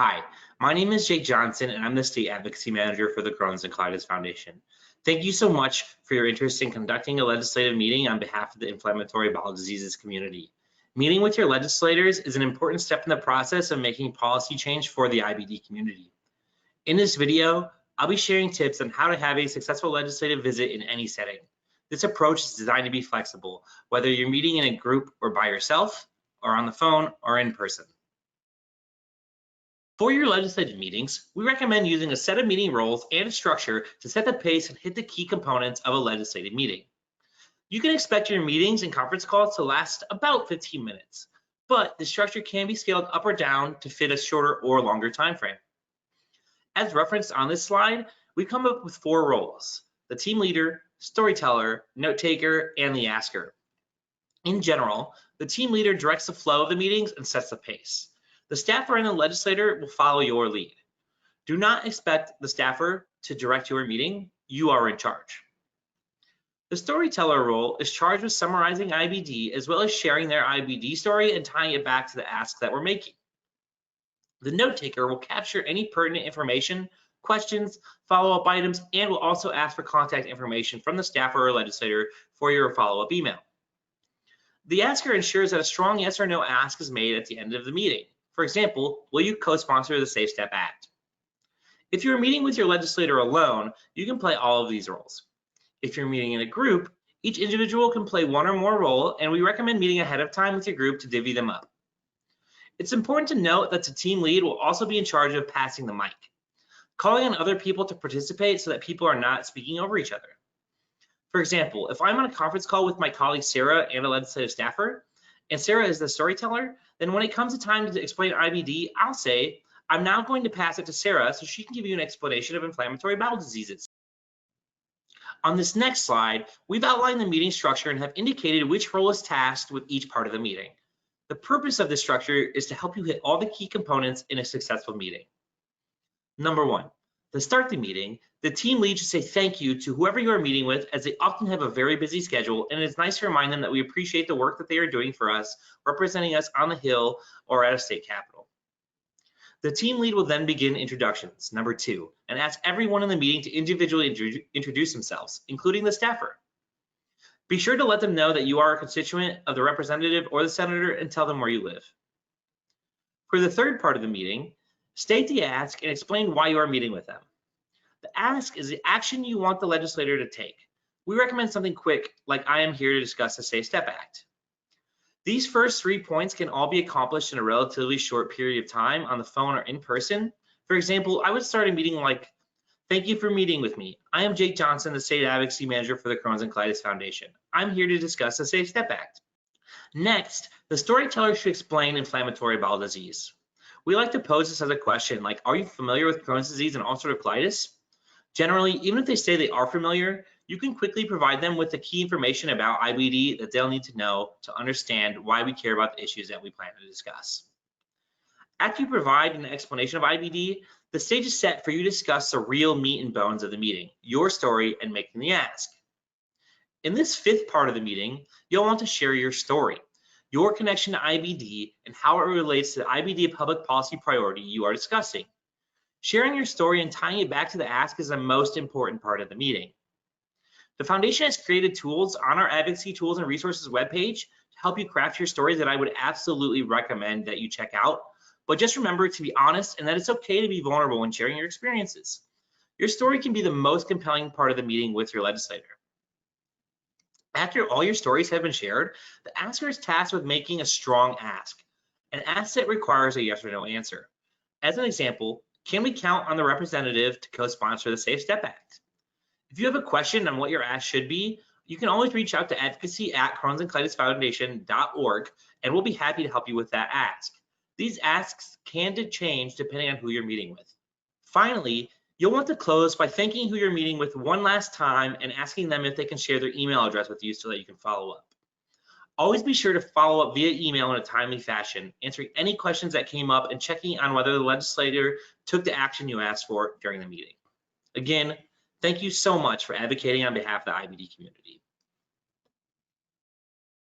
Hi, my name is Jake Johnson, and I'm the State Advocacy Manager for the Crohn's and Colitis Foundation. Thank you so much for your interest in conducting a legislative meeting on behalf of the inflammatory bowel diseases community. Meeting with your legislators is an important step in the process of making policy change for the IBD community. In this video, I'll be sharing tips on how to have a successful legislative visit in any setting. This approach is designed to be flexible, whether you're meeting in a group or by yourself, or on the phone or in person. For your legislative meetings, we recommend using a set of meeting roles and a structure to set the pace and hit the key components of a legislative meeting. You can expect your meetings and conference calls to last about 15 minutes, but the structure can be scaled up or down to fit a shorter or longer time frame. As referenced on this slide, we come up with 4 roles: the team leader, storyteller, note taker, and the asker. In general, the team leader directs the flow of the meetings and sets the pace. The staffer and the legislator will follow your lead. Do not expect the staffer to direct your meeting. You are in charge. The storyteller role is charged with summarizing IBD as well as sharing their IBD story and tying it back to the ask that we're making. The note taker will capture any pertinent information, questions, follow-up items, and will also ask for contact information from the staffer or legislator for your follow-up email. The asker ensures that a strong yes or no ask is made at the end of the meeting. For example, will you co-sponsor the Safe Step Act? If you're meeting with your legislator alone, you can play all of these roles. If you're meeting in a group, each individual can play one or more role, and we recommend meeting ahead of time with your group to divvy them up. It's important to note that the team lead will also be in charge of passing the mic, calling on other people to participate so that people are not speaking over each other. For example, if I'm on a conference call with my colleague Sarah and a legislative staffer, and Sarah is the storyteller, then when it comes to time to explain IBD, I'll say, I'm now going to pass it to Sarah so she can give you an explanation of inflammatory bowel diseases. On this next slide, we've outlined the meeting structure and have indicated which role is tasked with each part of the meeting. The purpose of this structure is to help you hit all the key components in a successful meeting. Number 1, to start the meeting, the team lead should say thank you to whoever you are meeting with, as they often have a very busy schedule, and it's nice to remind them that we appreciate the work that they are doing for us, representing us on the Hill or at a state capitol. The team lead will then begin introductions, number 2, and ask everyone in the meeting to individually introduce themselves, including the staffer. Be sure to let them know that you are a constituent of the representative or the senator and tell them where you live. For the third part of the meeting, state the ask and explain why you are meeting with them. The ask is the action you want the legislator to take. We recommend something quick, like I am here to discuss the Safe Step Act. These first 3 points can all be accomplished in a relatively short period of time on the phone or in person. For example, I would start a meeting like, thank you for meeting with me. I am Jake Johnson, the State Advocacy Manager for the Crohn's and Colitis Foundation. I'm here to discuss the Safe Step Act. Next, the storyteller should explain inflammatory bowel disease. We like to pose this as a question like, are you familiar with Crohn's disease and ulcerative colitis? Generally, even if they say they are familiar, you can quickly provide them with the key information about IBD that they'll need to know to understand why we care about the issues that we plan to discuss. After you provide an explanation of IBD, the stage is set for you to discuss the real meat and bones of the meeting, your story, and making the ask. In this 5th part of the meeting, you'll want to share your story, your connection to IBD, and how it relates to the IBD public policy priority you are discussing. Sharing your story and tying it back to the ask is the most important part of the meeting. The foundation has created tools on our Advocacy Tools and Resources webpage to help you craft your stories that I would absolutely recommend that you check out. But just remember to be honest and that it's okay to be vulnerable when sharing your experiences. Your story can be the most compelling part of the meeting with your legislator. After all your stories have been shared, the asker is tasked with making a strong ask, an ask that requires a yes or no answer. As an example, can we count on the representative to co-sponsor the Safe Step Act? If you have a question on what your ask should be, you can always reach out to advocacy@crohnsandcolitisfoundation.org, and we'll be happy to help you with that ask. These asks can change depending on who you're meeting with. Finally, you'll want to close by thanking who you're meeting with one last time and asking them if they can share their email address with you so that you can follow up. Always be sure to follow up via email in a timely fashion, answering any questions that came up and checking on whether the legislator took the action you asked for during the meeting. Again, thank you so much for advocating on behalf of the IBD community.